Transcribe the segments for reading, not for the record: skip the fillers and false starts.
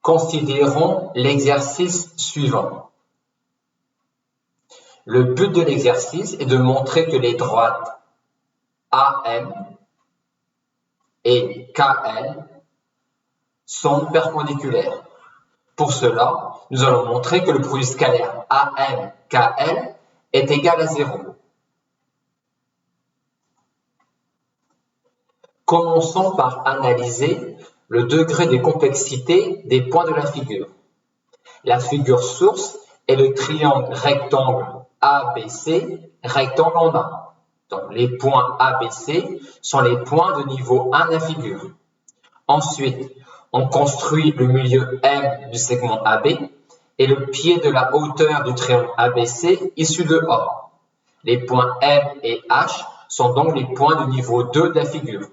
Considérons l'exercice suivant. Le but de l'exercice est de montrer que les droites AM et KL sont perpendiculaires. Pour cela, nous allons montrer que le produit scalaire AM-KL est égal à 0. Commençons par analyser le degré de complexité des points de la figure. La figure source est le triangle rectangle ABC, rectangle en A. Donc, les points ABC sont les points de niveau 1 de la figure. Ensuite, on construit le milieu M du segment AB et le pied de la hauteur du triangle ABC issu de A. Les points M et H sont donc les points de niveau 2 de la figure.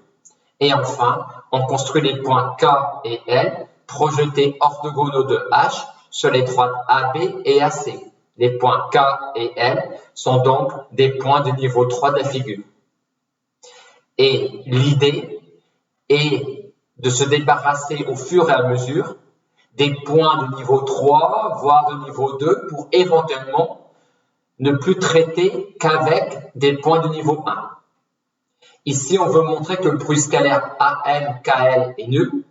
Et enfin, on construit les points K et L projetés orthogonaux de H sur les droites AB et AC. Les points K et L sont donc des points de niveau 3 de la figure. Et l'idée est de se débarrasser au fur et à mesure des points de niveau 3, voire de niveau 2, pour éventuellement ne plus traiter qu'avec des points de niveau 1. Ici, on veut montrer que le produit scalaire AM-KL est nul,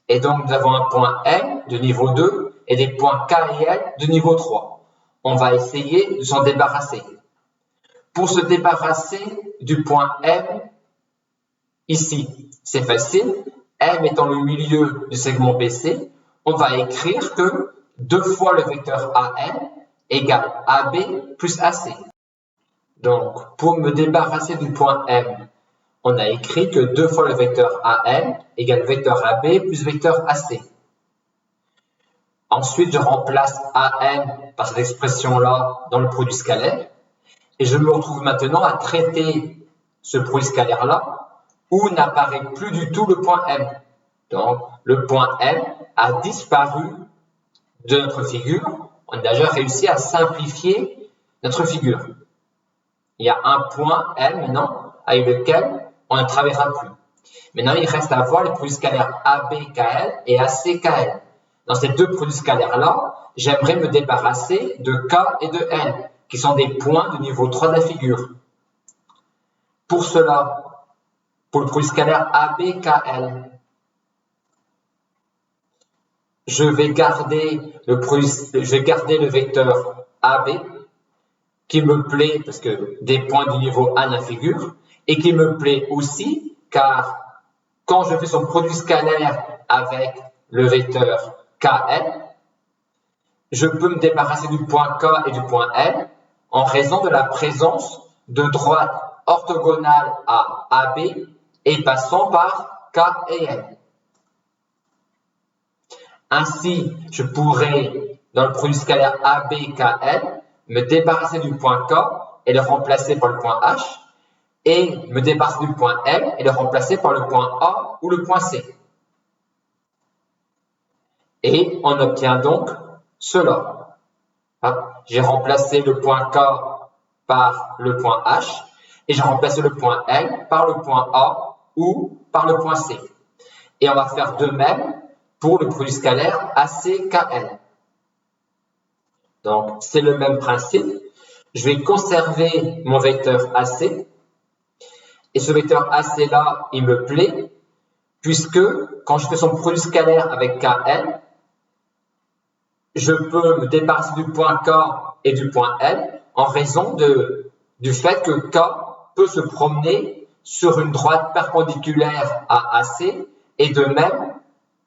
et donc nous avons un point M de niveau 2 et des points K et L de niveau 3. On va essayer de s'en débarrasser. Pour se débarrasser du point M, ici, c'est facile. M étant le milieu du segment BC, on va écrire que 2 fois le vecteur AM égale AB plus AC. Donc, pour me débarrasser du point M, on a écrit que 2 fois le vecteur AM égale vecteur AB plus vecteur AC. Ensuite, je remplace AM par cette expression-là dans le produit scalaire. Et je me retrouve maintenant à traiter ce produit scalaire-là où n'apparaît plus du tout le point M. Donc, le point M a disparu de notre figure. On a déjà réussi à simplifier notre figure. Il y a un point M maintenant avec lequel on ne travaillera plus. Maintenant, il reste à voir les produits scalaires ABKL et ACKL. Dans ces deux produits scalaires-là, j'aimerais me débarrasser de K et de L, qui sont des points de niveau 3 de la figure. Pour cela, pour le produit scalaire ABKL, je vais garder le vecteur AB, qui me plaît parce que des points du niveau 1 de la figure, et qui me plaît aussi car quand je fais son produit scalaire avec le vecteur KL, je peux me débarrasser du point K et du point L en raison de la présence de droites orthogonales à AB et passant par K et L. Ainsi, je pourrais, dans le produit scalaire ABKL, me débarrasser du point K et le remplacer par le point H, et me débarrasser du point M et le remplacer par le point A ou le point C. Et on obtient donc cela. J'ai remplacé le point K par le point H et j'ai remplacé le point M par le point A ou par le point C. Et on va faire de même pour le produit scalaire ACKL. Donc, c'est le même principe. Je vais conserver mon vecteur AC. Et ce vecteur AC là, il me plaît, puisque quand je fais son produit scalaire avec KL, je peux me débarrasser du point K et du point L en raison du fait que K peut se promener sur une droite perpendiculaire à AC et de même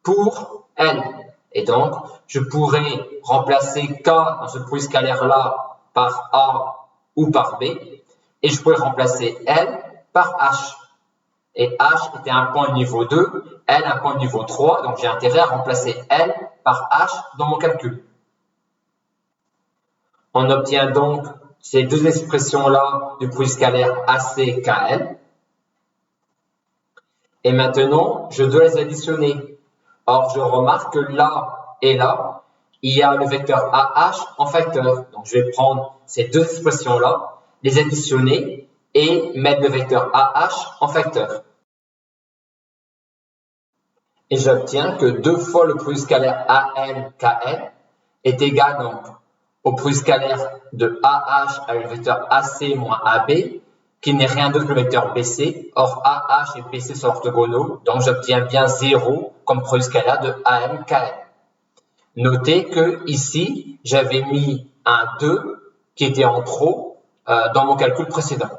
pour L. Et donc, je pourrais remplacer K dans ce produit scalaire-là par A ou par B, et je pourrais remplacer L par H. Et H était un point niveau 2, L un point niveau 3, donc j'ai intérêt à remplacer L par H dans mon calcul. On obtient donc ces deux expressions-là du produit scalaire ACKL. Et maintenant, je dois les additionner. Or, je remarque que là et là, il y a le vecteur AH en facteur. Donc, je vais prendre ces deux expressions-là, les additionner et mettre le vecteur AH en facteur. et j'obtiens que 2 fois le produit scalaire AN-KN est égal donc au produit scalaire de AH avec le vecteur AC moins AB, qui n'est rien d'autre que le vecteur BC. Or, AH et BC sont orthogonaux, donc j'obtiens bien 0 comme produit scalaire de AN-KN. Notez que ici, j'avais mis un 2 qui était en trop dans mon calcul précédent.